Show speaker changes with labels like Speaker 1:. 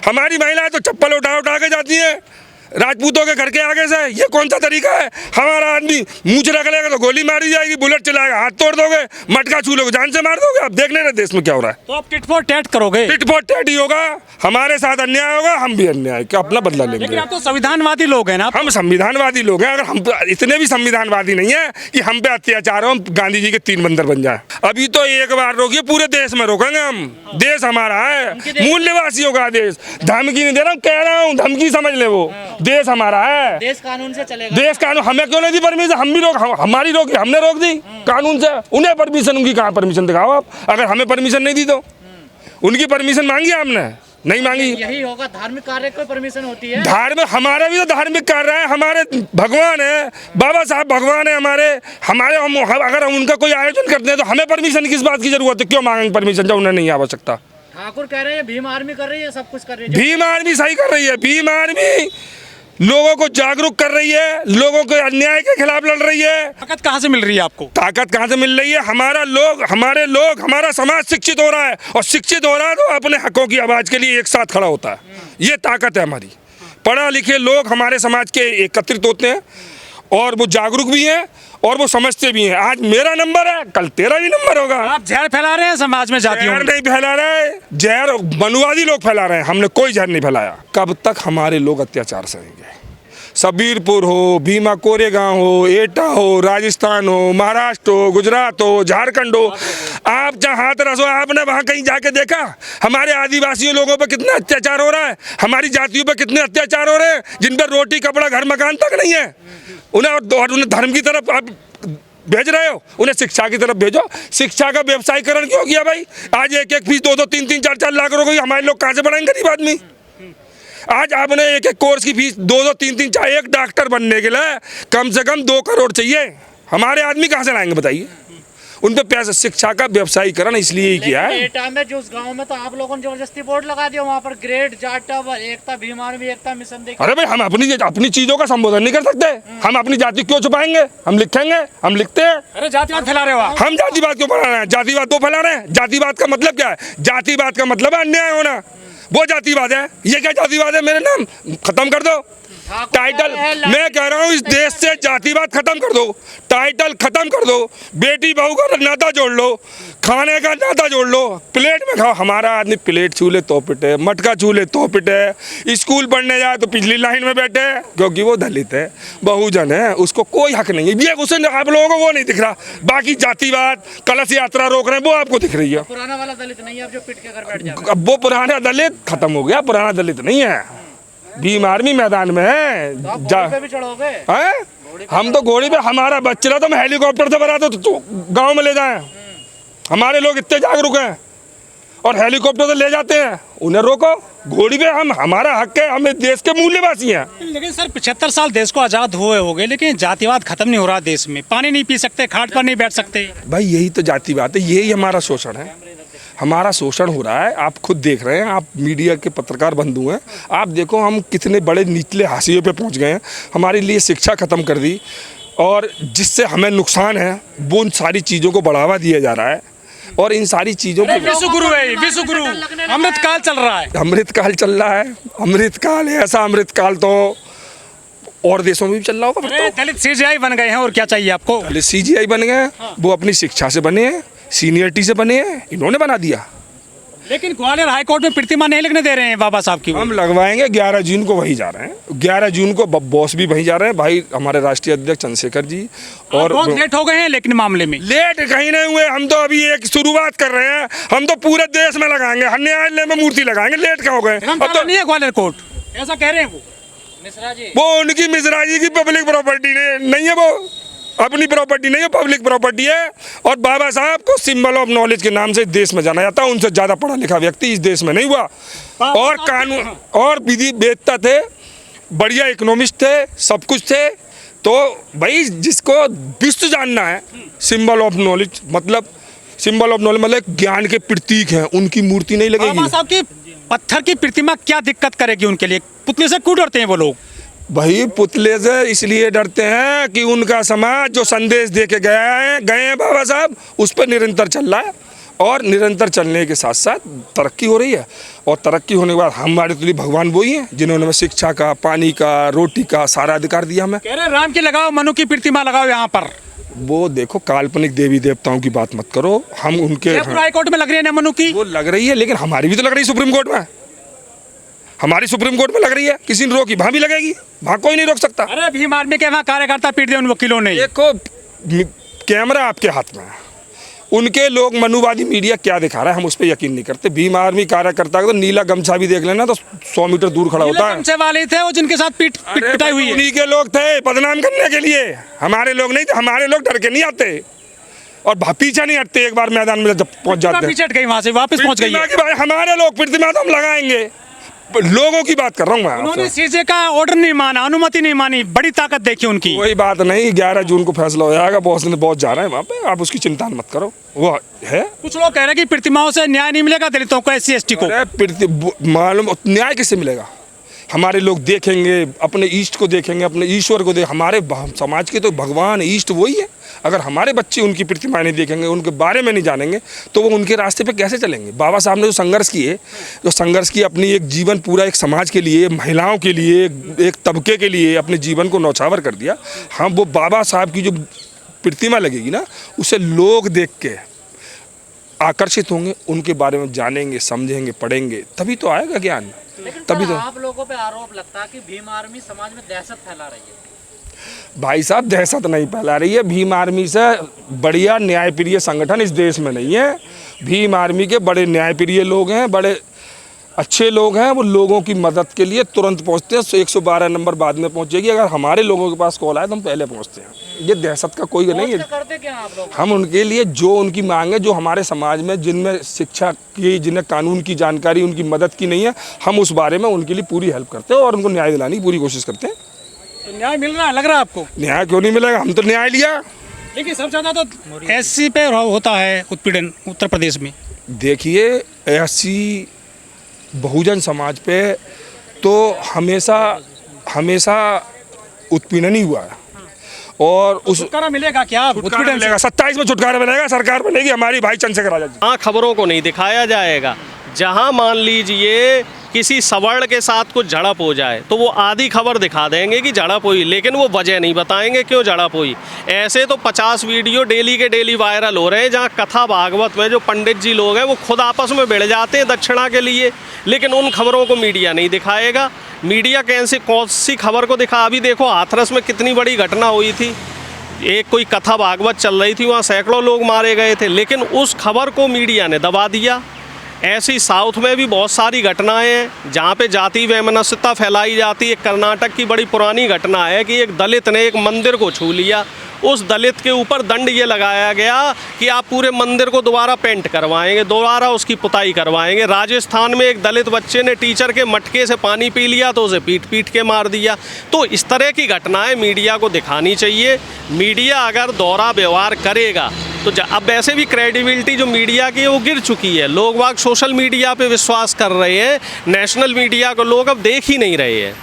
Speaker 1: हमारी महिलाएं तो चप्पल उठा उठा के जाती हैं राजपूतों के घर के आगे से। ये कौन सा तरीका है? हमारा आदमी मूंछ रख लेगा तो गोली मारी जाएगी, बुलेट चलाएगा हाथ तोड़ दोगे, मटका छू लोगे जान से मार दोगे। आप देख लेना देश में क्या हो रहा है।
Speaker 2: तो आप टिट फॉर टैट करोगे?
Speaker 1: टिट फॉर टैट ही होगा, हमारे साथ अन्याय होगा, हम भी अन्याय का अपना बदला लेंगे।
Speaker 2: लेकिन आप तो संविधानवादी लोग हैं ना।
Speaker 1: हम संविधानवादी लोग हैं। अगर हम इतने भी संविधानवादी नहीं है कि हम पे अत्याचार हो, हम गांधी जी के 3 बंदर बन जाए। अभी तो एक बार रोकिए, पूरे देश में रोकेंगे हम। देश हमारा है, मूल्यवासियों का देश। धमकी नहीं दे रहा हूँ, कह रहा हूँ, धमकी समझ ले। वो देश हमारा है,
Speaker 3: देश कानून से चलेगा।
Speaker 1: देश कानून। हमें क्यों नहीं दी परमिशन? हम भी रोक, हमारी रोकी, हमने रोक दी कानून से। उन्हें परमिशन, उनकी कहाँ परमिशन दिखाओ आप। अगर हमें परमिशन नहीं दी तो उनकी परमिशन मांगी हमने, नहीं मांगी।
Speaker 3: यही होगा, धार्मिक कार्य को परमिशन होती है।
Speaker 1: धार्मिक, हमारा भी तो धार्मिक कार्य है। हमारे भगवान है, बाबा साहब भगवान है हमारे। अगर हम उनका कोई आयोजन करते हैं तो हमें परमिशन किस बात की जरूरत है? क्यों मांगेंगे परमिशन जब उन्हें नहीं आवश्यकता?
Speaker 3: ठाकुर कह रहे हैं भीम आर्मी कर रही है, सब कुछ कर रही है।
Speaker 1: भीम आर्मी सही कर रही है। भीम आर्मी लोगों को जागरूक कर रही है, लोगों के अन्याय के खिलाफ लड़ रही है।
Speaker 2: ताकत कहाँ से मिल रही है आपको?
Speaker 1: ताकत कहाँ से मिल रही है? हमारे लोग, हमारा समाज शिक्षित हो रहा है, और शिक्षित हो रहा है तो अपने हकों की आवाज के लिए एक साथ खड़ा होता है। ये ताकत है हमारी। पढ़ा लिखे लोग हमारे समाज के एकत्रित होते हैं, और वो जागरूक भी हैं, और वो समझते भी हैं। आज मेरा नंबर है, कल तेरा भी नंबर होगा।
Speaker 2: आप जहर फैला रहे हैं समाज में, जातियों में।
Speaker 1: जहर नहीं फैला रहे, जहर मनुवादी लोग फैला रहे हैं। हमने कोई जहर नहीं फैलाया। कब तक हमारे लोग अत्याचार सहेंगे? सबीरपुर हो, भीमा कोरेगांव हो, एटा हो, राजस्थान हो, महाराष्ट्र हो, गुजरात हो, झारखंड हो, आप जहाँ हाथरस हो, आपने वहाँ कहीं जाके देखा हमारे आदिवासी लोगों पे कितना अत्याचार हो रहा है? हमारी जातियों पे कितने अत्याचार हो रहे हैं, जिन पर रोटी कपड़ा घर मकान तक नहीं है? उन्हें धर्म की तरफ आप भेज रहे हो, उन्हें शिक्षा की तरफ भेजो। शिक्षा का व्यवसायीकरण क्यों किया भाई? आज एक फीस 2-2, 3-3, 4-4 लाख रुपए हमारे लोग कहाँ से बढ़ाएंगे गरीब आदमी? आज आपने एक कोर्स की फीस 2-2, 3-3, चाहे एक डॉक्टर बनने के लिए कम से कम 2 करोड़ चाहिए। हमारे आदमी कहाँ से लाएंगे बताइए? उन पे पैसा। शिक्षा का व्यवसायीकरण इसलिए ही किया है।
Speaker 3: एटा में जो उस गांव में तो आप लोगों ने जबरदस्ती बोर्ड लगा दिया, वहाँ पर ग्रेड जाटा एकता भीम आर्मी एकता मिशन देखिए।
Speaker 1: अरे भाई, हम अपनी चीजों का संबोधन नहीं कर सकते? हम अपनी जाति क्यों छुपाएंगे? हम लिखेंगे, हम लिखते हैं।
Speaker 2: अरे जातिवाद फैला रहे हो आप।
Speaker 1: हम जातिवाद क्यों फैला रहे हैं? जातिवाद तो फैला रहे हैं। जातिवाद का मतलब क्या है? जातिवाद का मतलब है अन्याय होना। वो जातिवाद है। ये क्या जातिवाद है? मेरे नाम खत्म कर दो टाइटल। मैं कह रहा हूँ इस देश से जातिवाद खत्म कर दो, टाइटल खत्म कर दो, बेटी बहू का नाता जोड़ लो, खाने का नाता जोड़ लो, प्लेट में खाओ। हमारा आदमी प्लेट छूले तो पिटे, मटका छूले तो पिटे, स्कूल पढ़ने जाए तो पिछली लाइन में बैठे, क्योंकि वो दलित है, बहुजन है, उसको कोई हक नहीं है। ये उसे आप लोगों को वो नहीं दिख रहा। बाकी जातिवाद, कलश यात्रा रोक रहे हैं, वो आपको दिख रही है।
Speaker 3: पुराना वाला दलित नहीं है अब जो पिट के घर बैठ जाए।
Speaker 1: अब वो पुराना दलित खत्म हो गया, पुराना दलित नहीं है। भीम आर्मी मैदान में है।
Speaker 3: तो भी चढ़ोगे?
Speaker 1: हम तो घोड़ी पे, हमारा बच्चा तो हम हेलीकॉप्टर से बना तो गांव में ले जाएं। हमारे लोग इतने जागरूक हैं और हेलीकॉप्टर से ले जाते हैं। उन्हें रोको, घोड़ी पे। हमारा हक है, हम देश के मूल्यवासी हैं।
Speaker 2: लेकिन सर 75 साल देश को आजाद हुए हो गए, लेकिन जातिवाद खत्म नहीं हो रहा देश में। पानी नहीं पी सकते, खाट पर नहीं बैठ सकते।
Speaker 1: भाई यही तो जातिवाद है, यही हमारा शोषण है। हमारा शोषण हो रहा है, आप खुद देख रहे हैं। आप मीडिया के पत्रकार बंधु हैं, आप देखो हम कितने बड़े निचले हाशिए पे पहुंच गए हैं। हमारे लिए शिक्षा खत्म कर दी, और जिससे हमें नुकसान है वो उन सारी चीज़ों को बढ़ावा दिया जा रहा है। और इन सारी चीज़ों को
Speaker 2: विश्वगुरु है, विश्वगुरु अमृतकाल चल रहा है।
Speaker 1: अमृतकाल चल रहा है। अमृतकाल है, ऐसा अमृतकाल तो और देशों में भी चल रहा होगा।
Speaker 2: दलित सीजीआई बन गए हैं, और क्या चाहिए आपको?
Speaker 1: दलित सीजीआई बन गए हैं, वो अपनी शिक्षा से बने हैं, सीनियरिटी से बने हैं, इन्होंने बना दिया।
Speaker 2: लेकिन ग्वालियर हाई कोर्ट में प्रतिमा नहीं लिखने दे रहे हैं बाबा साहब की।
Speaker 1: हम लगवाएंगे, 11 जून को वही जा रहे हैं। 11 जून को बॉस भी वहीं जा रहे हैं, भाई हमारे राष्ट्रीय अध्यक्ष चंद्रशेखर जी। और
Speaker 2: बहुत लेट हो गए हैं, लेकिन मामले में
Speaker 1: लेट कहीं नहीं हुए। हम तो अभी एक शुरुआत कर रहे हैं। हम तो पूरे देश में लगाएंगे, हर न्यायालय में मूर्ति लगाएंगे। लेट क्या हो गए?
Speaker 2: अब तो नहीं है ग्वालियर कोर्ट, ऐसा कह रहे हैं वो
Speaker 3: मिश्रा जी।
Speaker 1: वो उनकी मिश्रा जी की पब्लिक प्रॉपर्टी नहीं है, वो अपनी प्रॉपर्टी नहीं है, पब्लिक प्रॉपर्टी है। और बाबा साहब को सिंबल ऑफ नॉलेज के नाम से देश में जाना जाता है। उनसे ज़्यादा पढ़ा लिखा व्यक्ति इस देश में नहीं हुआ। और कानून और विधि वेदता थे, बढ़िया इकोनॉमिस्ट थे, सब कुछ थे। तो भाई जिसको विश्व जानना है, सिंबल ऑफ नॉलेज मतलब ज्ञान के प्रतीक हैं, उनकी मूर्ति नहीं लगेगी।
Speaker 2: बाबा साहब की पत्थर की प्रतिमा क्या दिक्कत करेगी उनके लिए? पुतले से क्यों डरते हैं वो लोग?
Speaker 1: भाई पुतले से इसलिए डरते हैं कि उनका समाज जो संदेश दे के गए हैं बाबा साहब, उस पर निरंतर चल रहा है। और निरंतर चलने के साथ साथ तरक्की हो रही है। और तरक्की होने के बाद हमारे तो लिए भगवान वही हैं जिन्होंने हमें शिक्षा का, पानी का, रोटी का सारा अधिकार दिया हमें।
Speaker 2: कह रहे राम की लगाओ, मनु की प्रतिमा लगाओ यहाँ पर।
Speaker 1: वो देखो, काल्पनिक देवी देवताओं की बात मत करो, हम उनके
Speaker 2: जयपुर हाई कोर्ट में लग रही है ना मनु की?
Speaker 1: वो लग रही है, लेकिन हमारी भी तो लग रही है सुप्रीम कोर्ट में। हमारी सुप्रीम कोर्ट में लग रही है, किसी ने रोकी, वहां भी लगेगी, वहां कोई नहीं रोक सकता।
Speaker 2: अरे भीम आर्मी के वहाँ कार्यकर्ता पीट दिए उन वकीलों ने।
Speaker 1: देखो, कैमरा आपके हाथ में है, उनके लोग मनुवादी मीडिया क्या दिखा रहा है हम उस पर यकीन नहीं करते। भीम आर्मी कार्यकर्ता का तो नीला गमछा भी देख लेना तो 100 मीटर दूर खड़ा होता है।
Speaker 2: गमछे वाले थे वो जिनके साथ पिटाई हुई है।
Speaker 1: उन्हीं के लोग थे बदनाम करने के लिए, हमारे लोग नहीं थे। हमारे लोग डर के नहीं आते और पीछे नहीं हटते। एक बार मैदान में जब पहुंच जाते हैं,
Speaker 2: पीछे हट गई, वहां से वापस पहुंच गई है।
Speaker 1: भाई हमारे लोग प्रतिमा तो हम लगाएंगे, लोगों की बात कर रहा हूँ मैं।
Speaker 2: उन्होंने सीजे का ऑर्डर नहीं माना, अनुमति नहीं मानी, बड़ी ताकत देखी उनकी।
Speaker 1: कोई बात नहीं, 11 जून को फैसला हो जाएगा। बॉस ने बहुत जा रहे हैं वहाँ पे, आप उसकी चिंता मत करो। वो है,
Speaker 2: कुछ लोग कह रहे हैं कि प्रतिमाओं से न्याय नहीं मिलेगा दलितों को, SC ST को।
Speaker 1: मालूम न्याय किससे मिलेगा? हमारे लोग देखेंगे, अपने ईष्ट को देखेंगे, अपने ईश्वर को देखेंगे। हमारे समाज के तो भगवान ईष्ट वही है। अगर हमारे बच्चे उनकी प्रतिमाएं नहीं देखेंगे, उनके बारे में नहीं जानेंगे, तो वो उनके रास्ते पे कैसे चलेंगे? बाबा साहब ने जो संघर्ष किए, अपनी एक जीवन पूरा एक समाज के लिए, महिलाओं के लिए, एक तबके के लिए अपने जीवन को नौछावर कर दिया। हम वो बाबा साहब की जो प्रतिमा लगेगी ना, उसे लोग देख के आकर्षित होंगे, उनके बारे में जानेंगे, समझेंगे, पढ़ेंगे, तभी तो आएगा ज्ञान।
Speaker 3: लेकिन
Speaker 1: तभी तो
Speaker 3: आप लोगों पे आरोप लगता है कि भीम आर्मी समाज में दहशत फैला रही है।
Speaker 1: भाई साहब, दहशत नहीं फैला रही है। भीम आर्मी से बढ़िया न्यायप्रिय संगठन इस देश में नहीं है। भीम आर्मी के बड़े न्यायप्रिय लोग हैं, बड़े अच्छे लोग हैं। वो लोगों की मदद के लिए तुरंत पहुंचते हैं। 112 नंबर बाद में पहुंचेगी। अगर हमारे लोगों के पास कॉल आए तो हम पहले पहुंचते हैं। ये दहशत का कोई नहीं है।
Speaker 3: करते क्या आप लोग?
Speaker 1: हम उनके लिए जो उनकी मांग है, जो हमारे समाज में जिनमें शिक्षा की, जिन्हें कानून की जानकारी, उनकी मदद की नहीं है, हम उस बारे में उनके लिए पूरी हेल्प करते हैं और उनको न्याय दिलाने की पूरी कोशिश करते हैं।
Speaker 2: तो न्याय मिल रहा है, लग रहा है आपको?
Speaker 1: न्याय क्यों नहीं मिलेगा? हम तो न्याय लिया।
Speaker 2: लेकिन सबसे ज़्यादा तो SC पे होता है उत्पीड़न उत्तर प्रदेश में।
Speaker 1: देखिए, SC बहुजन समाज पे तो हमेशा उत्पीड़न ही हुआ है। और उस
Speaker 2: छुटकारा मिलेगा क्या?
Speaker 1: उत्पीड़न मिलेगा, 27 में छुटकारा मिलेगा। सरकार बनेगी हमारी, भाई चंद्रशेखर आजाद जी।
Speaker 4: हाँ, खबरों को नहीं दिखाया जाएगा। जहाँ मान लीजिए किसी सवर्ण के साथ कुछ झड़प हो जाए तो वो आधी खबर दिखा देंगे कि झड़प हुई, लेकिन वो वजह नहीं बताएंगे क्यों झड़प हुई। ऐसे तो 50 वीडियो डेली के डेली वायरल हो रहे हैं जहाँ कथा भागवत में जो पंडित जी लोग हैं वो खुद आपस में भिड़ जाते हैं दक्षिणा के लिए, लेकिन उन खबरों को मीडिया नहीं दिखाएगा। मीडिया कौन सी खबर को दिखा? अभी देखो हाथरस में कितनी बड़ी घटना हुई थी। एक कोई कथा भागवत चल रही थी, वहाँ सैकड़ों लोग मारे गए थे, लेकिन उस खबर को मीडिया ने दबा दिया। ऐसी साउथ में भी बहुत सारी घटनाएं हैं जहाँ पे जाति वैमनस्यता फैलाई जाती है। कर्नाटक की बड़ी पुरानी घटना है कि एक दलित ने एक मंदिर को छू लिया। उस दलित के ऊपर दंड ये लगाया गया कि आप पूरे मंदिर को दोबारा पेंट करवाएंगे, दोबारा उसकी पुताई करवाएंगे। राजस्थान में एक दलित बच्चे ने टीचर के मटके से पानी पी लिया तो उसे पीट पीट के मार दिया। तो इस तरह की घटनाएं मीडिया को दिखानी चाहिए। मीडिया अगर दोहरा व्यवहार करेगा तो अब वैसे भी क्रेडिबिलिटी जो मीडिया की है वो गिर चुकी है। लोग वाग सोशल मीडिया पे विश्वास कर रहे हैं, नेशनल मीडिया को लोग अब देख ही नहीं रहे हैं।